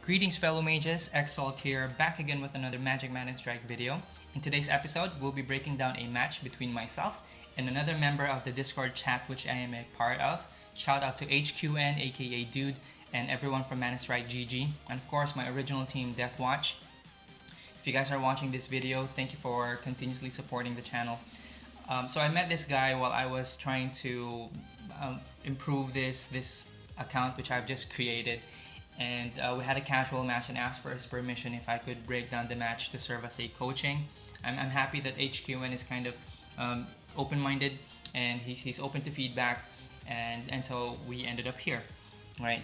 Greetings fellow mages, Exalt here, back again with another Magic Manastrike video. In today's episode, we'll be breaking down a match between myself and another member of the Discord chat which I am a part of. Shout out to HQN, aka Dude, and everyone from Manastrike GG, and of course my original team, Deathwatch. If you guys are watching this video, thank you for continuously supporting the channel. So I met this guy while I was trying to improve this account which I've just created, and we had a casual match and asked for his permission if I could break down the match to serve as a coaching. I'm happy that HQN is kind of open-minded and he's open to feedback, and so we ended up here, right?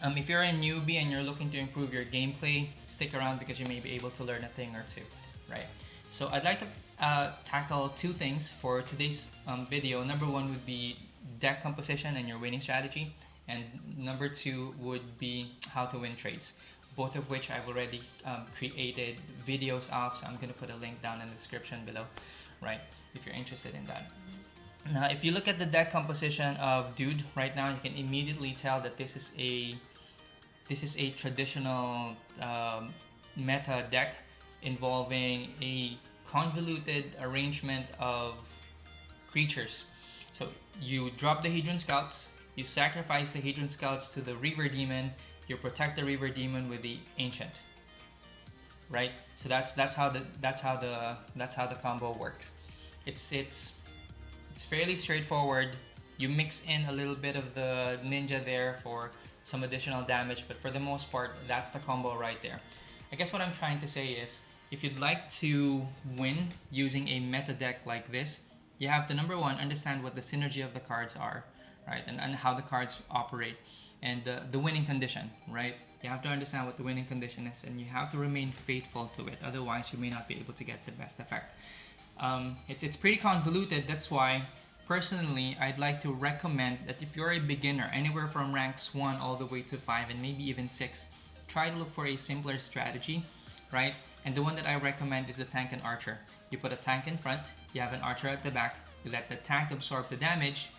If you're a newbie and you're looking to improve your gameplay, stick around because you may be able to learn a thing or two, right? So I'd like to tackle two things for today's video. Number one would be deck composition and your winning strategy, and number two would be how to win trades, both of which I've already created videos of, so I'm going to put a link down in the description below, right, if you're interested in that. Now if you look at the deck composition of Dude right now, you can immediately tell that this is a traditional meta deck involving a convoluted arrangement of creatures. So you drop the Hedron Scouts, you sacrifice the Hedron Scouts to the Reaver Demon, you protect the Reaver Demon with the Ancient, right? So that's how the combo works. It's fairly straightforward. You mix in a little bit of the Ninja there for some additional damage, but for the most part, that's the combo right there. I guess what I'm trying to say is, if you'd like to win using a meta deck like this, you have to, number one, understand what the synergy of the cards are, right? And how the cards operate, and the winning condition, right? You have to understand what the winning condition is, and you have to remain faithful to it. Otherwise, you may not be able to get the best effect. It's pretty convoluted. That's why, personally, I'd like to recommend that if you're a beginner, anywhere from ranks 1 all the way to 5 and maybe even 6, try to look for a simpler strategy, right? And the one that I recommend is the tank and archer. You put a tank in front, you have an archer at the back, you let the tank absorb the damage,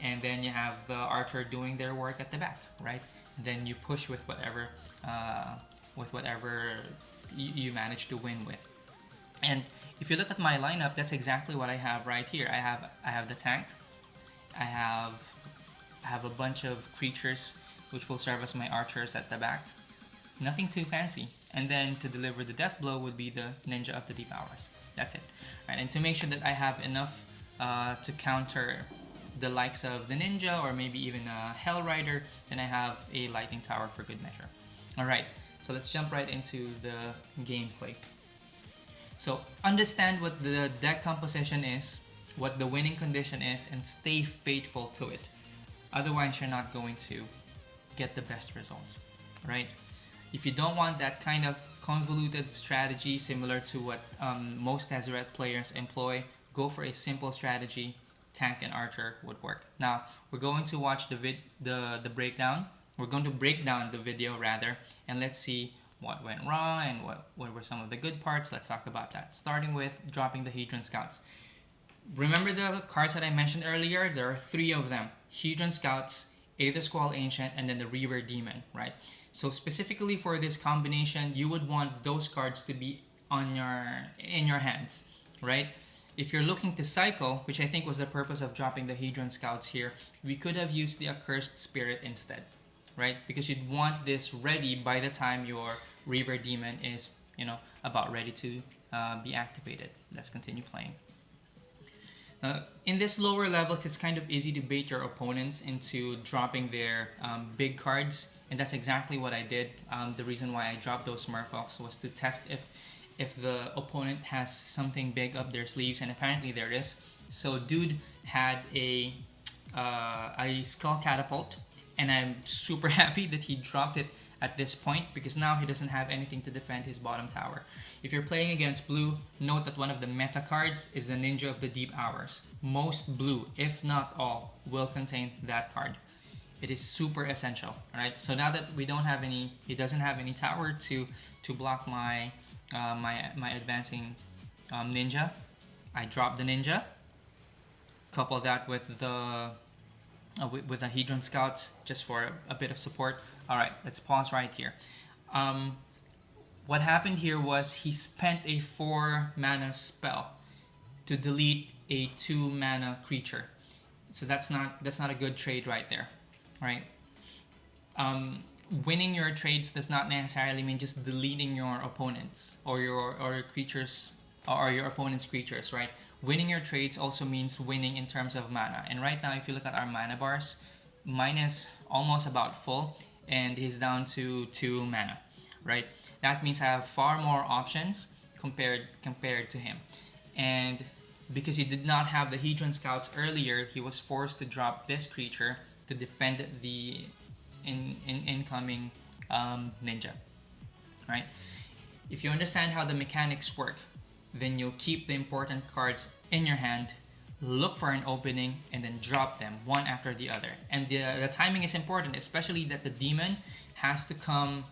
and then you have the archer doing their work at the back, right? And then you push with whatever you manage to win with. And if you look at my lineup, that's exactly what I have right here. I have the tank, I have a bunch of creatures which will serve as my archers at the back. Nothing too fancy. And then to deliver the death blow would be the Ninja of the Deep Hours. That's it. Right? And to make sure that I have enough to counter the likes of the Ninja or maybe even a Hell Rider, then I have a Lightning Tower for good measure. Alright, so let's jump right into the gameplay. So understand what the deck composition is, what the winning condition is, and stay faithful to it. Otherwise, you're not going to get the best results, right? If you don't want that kind of convoluted strategy similar to what most Tezzeret players employ, go for a simple strategy. Tank and archer would work. Now we're going to watch the breakdown. We're going to break down the video rather, and let's see what went wrong and what were some of the good parts. Let's talk about that. Starting with dropping the Hedron Scouts. Remember the cards that I mentioned earlier? There are 3 of them: Hedron Scouts, Aethersquall Ancient, and then the Reaver Demon, right? So specifically for this combination, you would want those cards to be in your hands, right? If you're looking to cycle, which I think was the purpose of dropping the Hedron Scouts here, we could have used the Accursed Spirit instead, right? Because you'd want this ready by the time your Reaver Demon is, about ready to be activated. Let's continue playing. In this lower levels, it's kind of easy to bait your opponents into dropping their big cards, and that's exactly what I did. The reason why I dropped those Smurfox was to test if the opponent has something big up their sleeves, and apparently there is. So Dude had a Skull Catapult, and I'm super happy that he dropped it at this point because now he doesn't have anything to defend his bottom tower. If you're playing against blue, note that one of the meta cards is the Ninja of the Deep Hours. Most blue, if not all, will contain that card. It is super essential. Alright, so now that he doesn't have any tower to block my advancing Ninja, I drop the Ninja, couple that with the Hedron Scouts just for a bit of support. Alright, let's pause right here. Um, what happened here was he spent a 4 mana spell to delete a 2 mana creature. So that's not a good trade right there, right? Winning your trades does not necessarily mean just deleting your opponents or your creatures or your opponent's creatures, right? Winning your trades also means winning in terms of mana. And right now, if you look at our mana bars, mine is almost about full, and he's down to 2 mana, right? That means I have far more options compared to him. And because he did not have the Hedron Scouts earlier, he was forced to drop this creature to defend the incoming ninja, right? If you understand how the mechanics work, then you'll keep the important cards in your hand, look for an opening, and then drop them one after the other. And the timing is important, especially that the demon has to come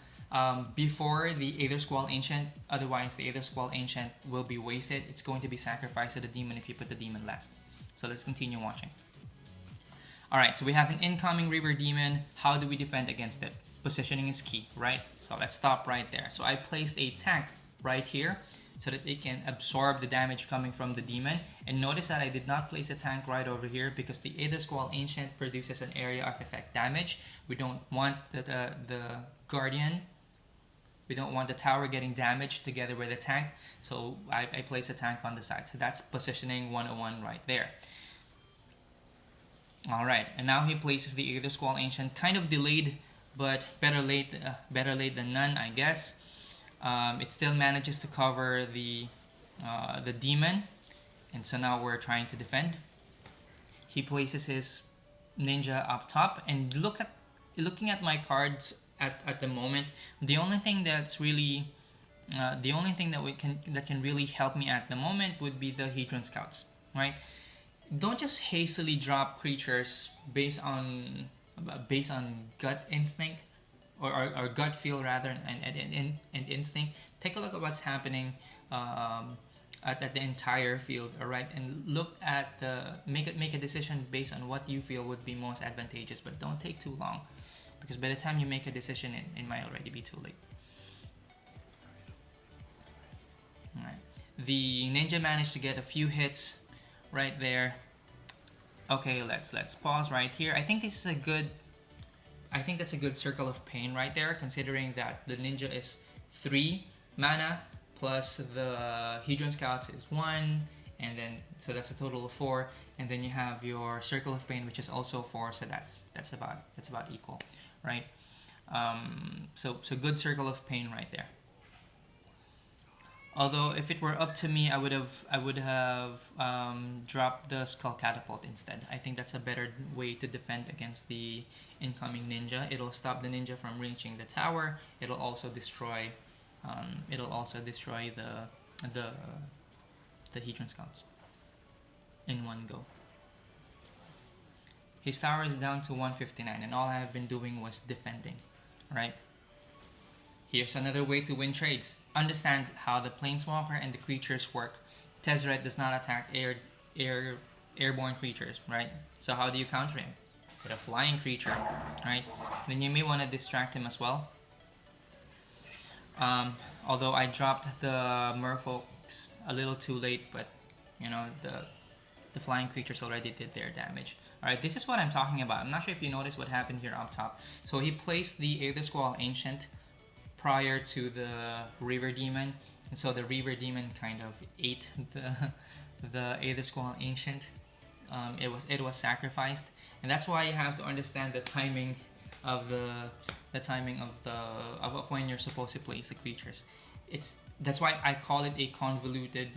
before the Aethersquall Ancient. Otherwise, the Aethersquall Ancient will be wasted. It's going to be sacrificed to the demon if you put the demon last. So let's continue watching. Alright, so we have an incoming River Demon. How do we defend against it? Positioning is key, right? So let's stop right there. So I placed a tank right here so that it can absorb the damage coming from the demon. And notice that I did not place a tank right over here because the Aethersquall Ancient produces an area of effect damage. We don't want the Guardian, we don't want the tower getting damaged together with the tank. So I place a tank on the side. So that's positioning 101 right there. Alright, and now he places the Aethersquall Ancient, kind of delayed, but better late than none, I guess. It still manages to cover the demon, and so now we're trying to defend. He places his ninja up top, and looking at my cards at the moment, the only thing that's really that can really help me at the moment would be the Hedron Scouts, right? Don't just hastily drop creatures based on gut instinct or gut feel rather and instinct. Take a look at what's happening at the entire field, alright, and look at make a decision based on what you feel would be most advantageous, but don't take too long, because by the time you make a decision, it might already be too late. Alright, the ninja managed to get a few hits right there. Okay, let's pause right here. I think that's a good circle of pain right there, considering that the ninja is 3 mana plus the Hedron Scouts is 1, and then so that's a total of 4, and then you have your circle of pain, which is also 4, so that's about equal, right? So good circle of pain right there. Although if it were up to me, I would have dropped the Skull Catapult instead. I think that's a better way to defend against the incoming ninja. It'll stop the ninja from reaching the tower. It'll also destroy the Hedron Scouts in one go. His tower is down to 159, and all I have been doing was defending, right? Here's another way to win trades. Understand how the Planeswalker and the creatures work. Tezzeret does not attack airborne creatures, right? So how do you counter him? With a flying creature, right? Then you may want to distract him as well. Although I dropped the merfolks a little too late, but you know, the flying creatures already did their damage. Alright, this is what I'm talking about. I'm not sure if you noticed what happened here up top. So he placed the Aethersquall Ancient prior to the River Demon, and so the River Demon kind of ate the Aethersquall Ancient. It was sacrificed, and that's why you have to understand the timing of when you're supposed to place the creatures. That's why I call it a convoluted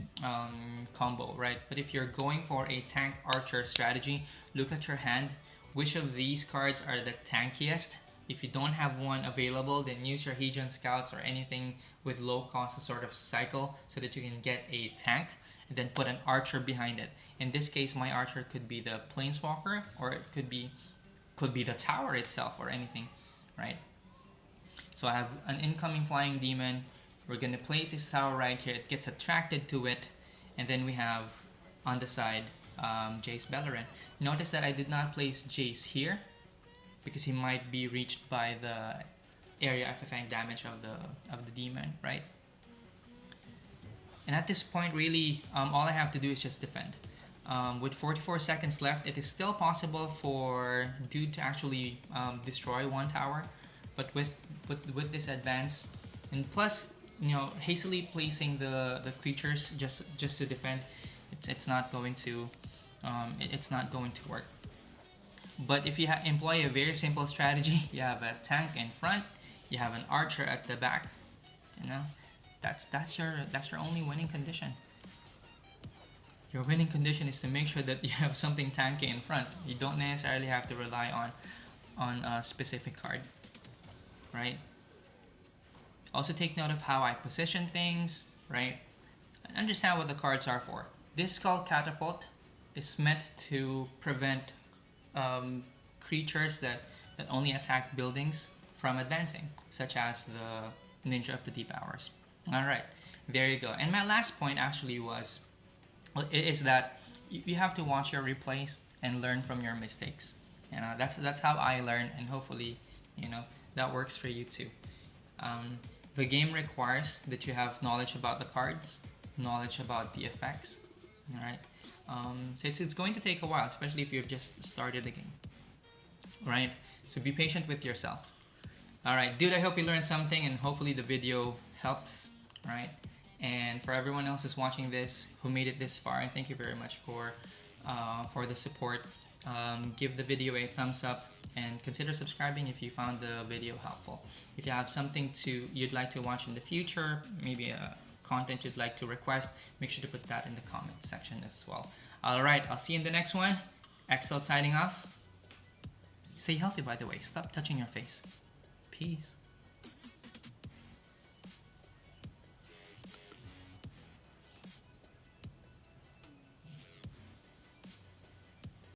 combo, right? But if you're going for a tank archer strategy, look at your hand. Which of these cards are the tankiest? If you don't have one available, then use your Hedron Scouts or anything with low cost to sort of cycle so that you can get a tank, and then put an archer behind it. In this case, my archer could be the Planeswalker, or it could be the tower itself, or anything, right? So I have an incoming flying demon. We're gonna place this tower right here. It gets attracted to it, and then we have on the side Jace Beleren. Notice that I did not place Jace here, because he might be reached by the area of effect damage of the demon, right? And at this point, really, all I have to do is just defend. With 44 seconds left, it is still possible for dude to actually destroy one tower, but with this advance, and plus, you know, hastily placing the creatures just to defend, it's not going to it's not going to work. But if you employ a very simple strategy, you have a tank in front, you have an archer at the back, you know, that's your only winning condition. Your winning condition is to make sure that you have something tanky in front. You don't necessarily have to rely on a specific card, right? Also take note of how I position things, right? And understand what the cards are for. This Skull Catapult is meant to prevent creatures that only attack buildings from advancing, such as the Ninja of the Deep Hours. Alright, there you go. And my last point actually is that you have to watch your replays and learn from your mistakes. You know, that's how I learn, and hopefully, you know, that works for you too. The game requires that you have knowledge about the cards, knowledge about the effects. Alright, so it's going to take a while, especially if you've just started the game. Right, so be patient with yourself. Alright, dude, I hope you learned something, and hopefully the video helps, right? And for everyone else who's watching this, who made it this far, thank you very much for the support. Give the video a thumbs up and consider subscribing if you found the video helpful. If you have something you'd like to watch in the future, maybe a content you'd like to request, make sure to put that in the comments section as well. Alright, I'll see you in the next one. Excel signing off. Stay healthy, by the way. Stop touching your face. Peace.